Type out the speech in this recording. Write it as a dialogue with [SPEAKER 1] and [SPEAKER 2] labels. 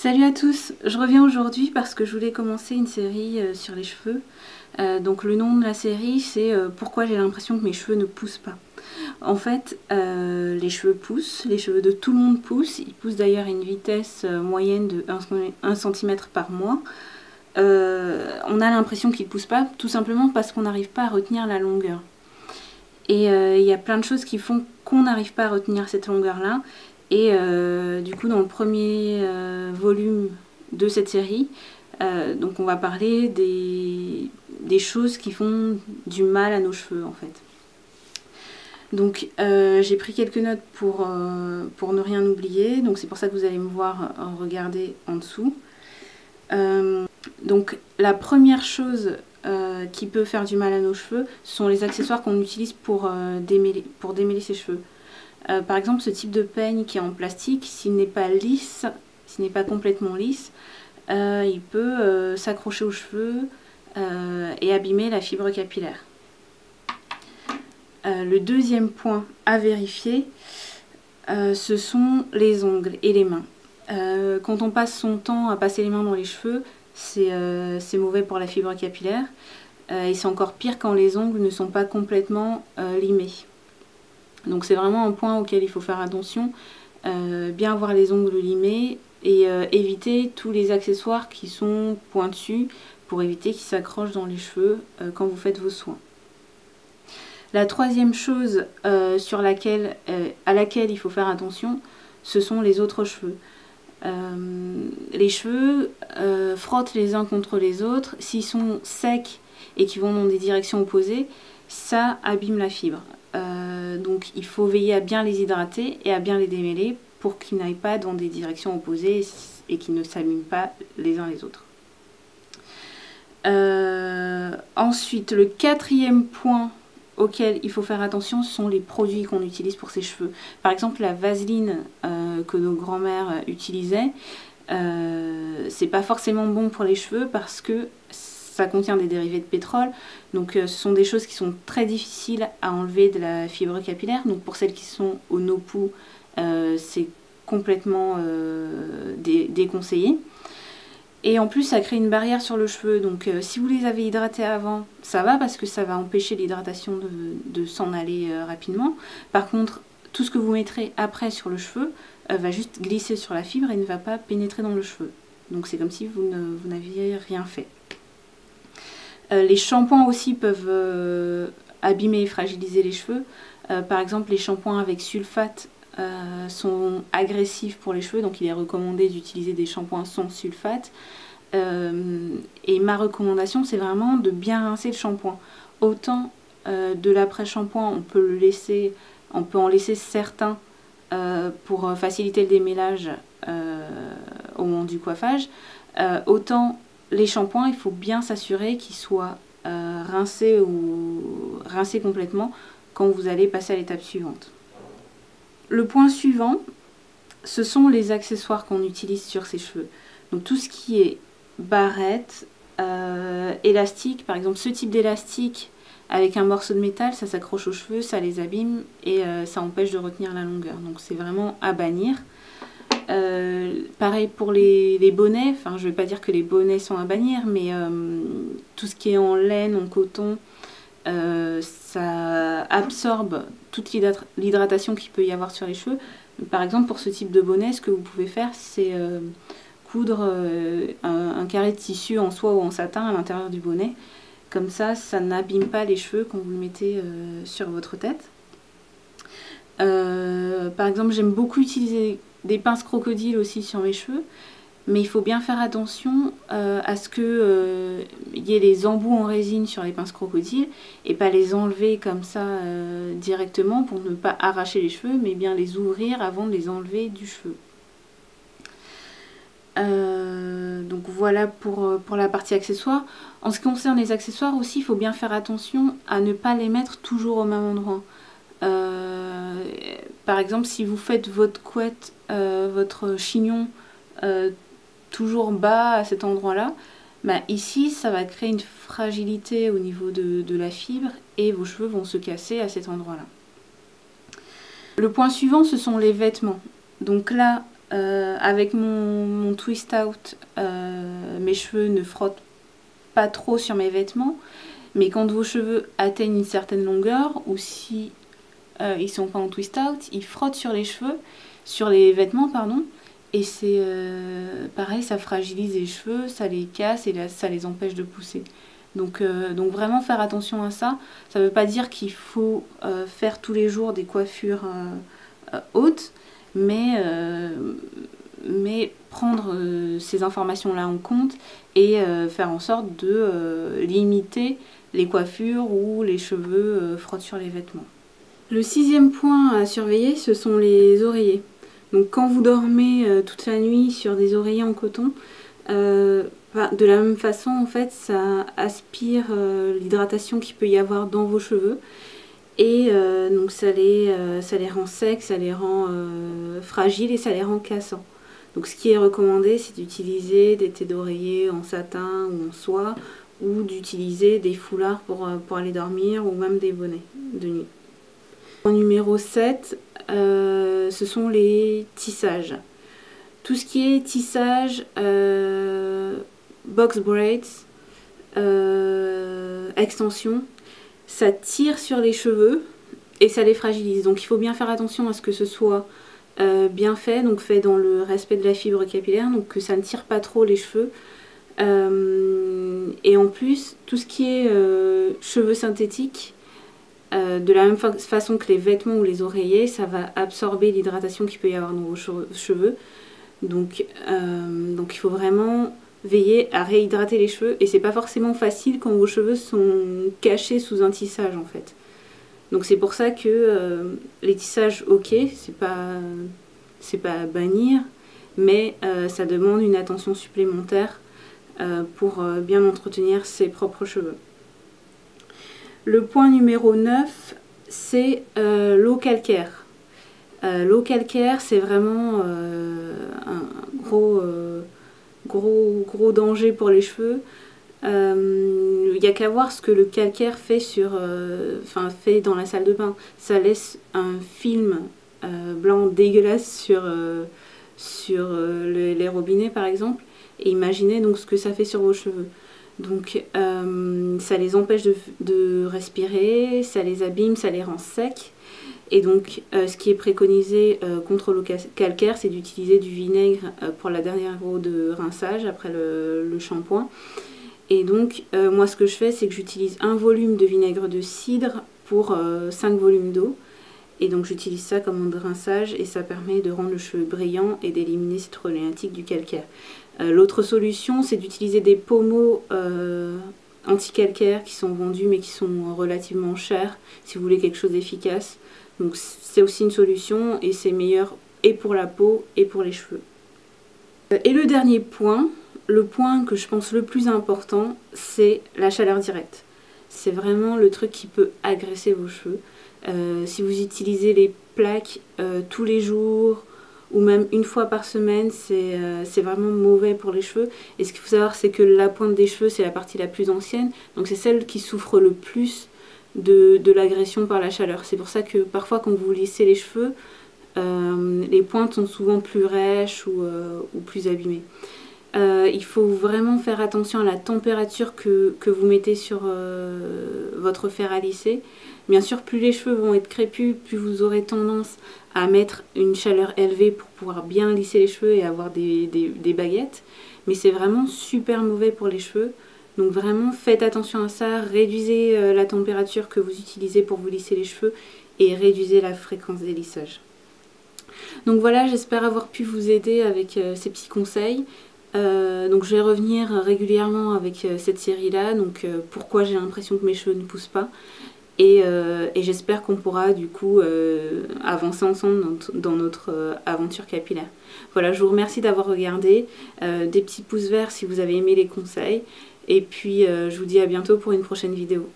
[SPEAKER 1] Salut à tous, je reviens aujourd'hui parce que je voulais commencer une série sur les cheveux. Donc le nom de la série c'est pourquoi j'ai l'impression que mes cheveux ne poussent pas. En fait, les cheveux poussent, les cheveux de tout le monde poussent, ils poussent d'ailleurs à une vitesse moyenne de 1 cm par mois. On a l'impression qu'ils ne poussent pas, tout simplement parce qu'on n'arrive pas à retenir la longueur. Et il y a plein de choses qui font qu'on n'arrive pas à retenir cette longueur-là. Et du coup, dans le premier volume de cette série, donc on va parler des choses qui font du mal à nos cheveux en fait. Donc j'ai pris quelques notes pour ne rien oublier, donc c'est pour ça que vous allez me voir regarder en dessous. Donc la première chose qui peut faire du mal à nos cheveux, ce sont les accessoires qu'on utilise pour démêler ses cheveux. Par exemple, ce type de peigne qui est en plastique, s'il n'est pas lisse, s'il n'est pas complètement lisse, il peut s'accrocher aux cheveux et abîmer la fibre capillaire. Le deuxième point à vérifier, ce sont les ongles et les mains. Quand on passe son temps à passer les mains dans les cheveux, c'est mauvais pour la fibre capillaire. Et c'est encore pire quand les ongles ne sont pas complètement limés. Donc c'est vraiment un point auquel il faut faire attention, bien avoir les ongles limés et éviter tous les accessoires qui sont pointus pour éviter qu'ils s'accrochent dans les cheveux quand vous faites vos soins. La troisième chose à laquelle il faut faire attention, ce sont les autres cheveux. Les cheveux frottent les uns contre les autres, s'ils sont secs et qui vont dans des directions opposées, ça abîme la fibre. Donc il faut veiller à bien les hydrater et à bien les démêler pour qu'ils n'aillent pas dans des directions opposées et qu'ils ne s'abîment pas les uns les autres. Ensuite, le quatrième point auquel il faut faire attention, ce sont les produits qu'on utilise pour ses cheveux. Par exemple, la vaseline que nos grands-mères utilisaient, c'est pas forcément bon pour les cheveux parce que ça contient des dérivés de pétrole, donc ce sont des choses qui sont très difficiles à enlever de la fibre capillaire. Donc pour celles qui sont au no-poo, c'est complètement déconseillé. Et en plus ça crée une barrière sur le cheveu, donc si vous les avez hydratés avant, ça va parce que ça va empêcher l'hydratation de s'en aller rapidement. Par contre, tout ce que vous mettrez après sur le cheveu va juste glisser sur la fibre et ne va pas pénétrer dans le cheveu. Donc c'est comme si vous n'aviez rien fait. Les shampoings aussi peuvent abîmer et fragiliser les cheveux. Par exemple, les shampoings avec sulfate sont agressifs pour les cheveux, donc il est recommandé d'utiliser des shampoings sans sulfate. Et ma recommandation, c'est vraiment de bien rincer le shampoing. Autant de l'après-shampoing, on peut en laisser certains pour faciliter le démêlage au moment du coiffage. Autant les shampoings, il faut bien s'assurer qu'ils soient rincés complètement quand vous allez passer à l'étape suivante. Le point suivant, ce sont les accessoires qu'on utilise sur ses cheveux. Donc tout ce qui est barrette, élastique, par exemple ce type d'élastique avec un morceau de métal, ça s'accroche aux cheveux, ça les abîme et ça empêche de retenir la longueur. Donc c'est vraiment à bannir. Pareil pour les bonnets, enfin je ne vais pas dire que les bonnets sont à bannir, mais tout ce qui est en laine, en coton, ça absorbe toute l'hydratation qu'il peut y avoir sur les cheveux. Par exemple pour ce type de bonnet, ce que vous pouvez faire c'est coudre un carré de tissu en soie ou en satin à l'intérieur du bonnet. Comme ça, ça n'abîme pas les cheveux quand vous le mettez sur votre tête. Par exemple, j'aime beaucoup utiliser des pinces crocodiles aussi sur mes cheveux, mais il faut bien faire attention à ce qu'il y ait les embouts en résine sur les pinces crocodiles et pas les enlever comme ça directement pour ne pas arracher les cheveux, mais bien les ouvrir avant de les enlever du cheveu. Donc voilà pour la partie accessoires. En ce qui concerne les accessoires aussi, il faut bien faire attention à ne pas les mettre toujours au même endroit. Par exemple, si vous faites votre couette, votre chignon toujours bas à cet endroit-là, bah ici ça va créer une fragilité au niveau de la fibre et vos cheveux vont se casser à cet endroit-là. Le point suivant, ce sont les vêtements. Donc là, avec mon twist out, mes cheveux ne frottent pas trop sur mes vêtements, mais quand vos cheveux atteignent une certaine longueur, ou si ils sont pas en twist out, ils frottent sur les cheveux, sur les vêtements, pardon, et c'est pareil, ça fragilise les cheveux, ça les casse et ça les empêche de pousser. Donc vraiment faire attention à ça. Ça ne veut pas dire qu'il faut faire tous les jours des coiffures hautes, mais prendre ces informations-là en compte et faire en sorte de limiter les coiffures où les cheveux frottent sur les vêtements. Le 6e point à surveiller, ce sont les oreillers. Donc quand vous dormez toute la nuit sur des oreillers en coton, de la même façon, en fait, ça aspire l'hydratation qu'il peut y avoir dans vos cheveux. Et donc ça les rend secs, ça les rend fragiles et ça les rend cassants. Donc ce qui est recommandé, c'est d'utiliser des têtes d'oreiller en satin ou en soie, ou d'utiliser des foulards pour aller dormir, ou même des bonnets de nuit. Point numéro 7, ce sont les tissages. Tout ce qui est tissage, box braids, extension, ça tire sur les cheveux et ça les fragilise. Donc il faut bien faire attention à ce que ce soit bien fait, donc fait dans le respect de la fibre capillaire, donc que ça ne tire pas trop les cheveux. Et en plus, tout ce qui est cheveux synthétiques, de la même façon que les vêtements ou les oreillers, ça va absorber l'hydratation qu'il peut y avoir dans vos cheveux. Donc il faut vraiment veiller à réhydrater les cheveux, et c'est pas forcément facile quand vos cheveux sont cachés sous un tissage en fait. Donc c'est pour ça que les tissages, ok, c'est pas à bannir, mais ça demande une attention supplémentaire pour bien entretenir ses propres cheveux. Le point numéro 9, c'est l'eau calcaire. L'eau calcaire, c'est vraiment un gros danger pour les cheveux. Il n'y a qu'à voir ce que le calcaire fait fait dans la salle de bain. Ça laisse un film blanc dégueulasse sur les robinets par exemple. Et imaginez donc ce que ça fait sur vos cheveux. Donc ça les empêche de respirer, ça les abîme, ça les rend secs. Et donc ce qui est préconisé contre l'eau calcaire, c'est d'utiliser du vinaigre pour la dernière eau de rinçage après le shampoing. Et donc moi ce que je fais, c'est que j'utilise un volume de vinaigre de cidre pour 5 volumes d'eau. Et donc j'utilise ça comme eau de rinçage et ça permet de rendre le cheveu brillant et d'éliminer cette problématique du calcaire. L'autre solution, c'est d'utiliser des pommeaux anti-calcaire qui sont vendus mais qui sont relativement chers si vous voulez quelque chose d'efficace. Donc c'est aussi une solution et c'est meilleur et pour la peau et pour les cheveux. Et le dernier point, le point que je pense le plus important, c'est la chaleur directe. C'est vraiment le truc qui peut agresser vos cheveux. Si vous utilisez les plaques tous les jours ou même une fois par semaine, c'est vraiment mauvais pour les cheveux. Et ce qu'il faut savoir, c'est que la pointe des cheveux, c'est la partie la plus ancienne, donc c'est celle qui souffre le plus de l'agression par la chaleur. C'est pour ça que parfois quand vous lissez les cheveux, les pointes sont souvent plus rêches ou plus abîmées. Il faut vraiment faire attention à la température que vous mettez sur votre fer à lisser. Bien sûr, plus les cheveux vont être crépus, plus vous aurez tendance à mettre une chaleur élevée pour pouvoir bien lisser les cheveux et avoir des baguettes. Mais c'est vraiment super mauvais pour les cheveux. Donc vraiment, faites attention à ça. Réduisez la température que vous utilisez pour vous lisser les cheveux et réduisez la fréquence des lissages. Donc voilà, j'espère avoir pu vous aider avec ces petits conseils. Donc je vais revenir régulièrement avec cette série-là. Donc pourquoi j'ai l'impression que mes cheveux ne poussent pas. Et j'espère qu'on pourra du coup avancer ensemble dans notre aventure capillaire. Voilà, je vous remercie d'avoir regardé. Des petits pouces verts si vous avez aimé les conseils. Et puis je vous dis à bientôt pour une prochaine vidéo.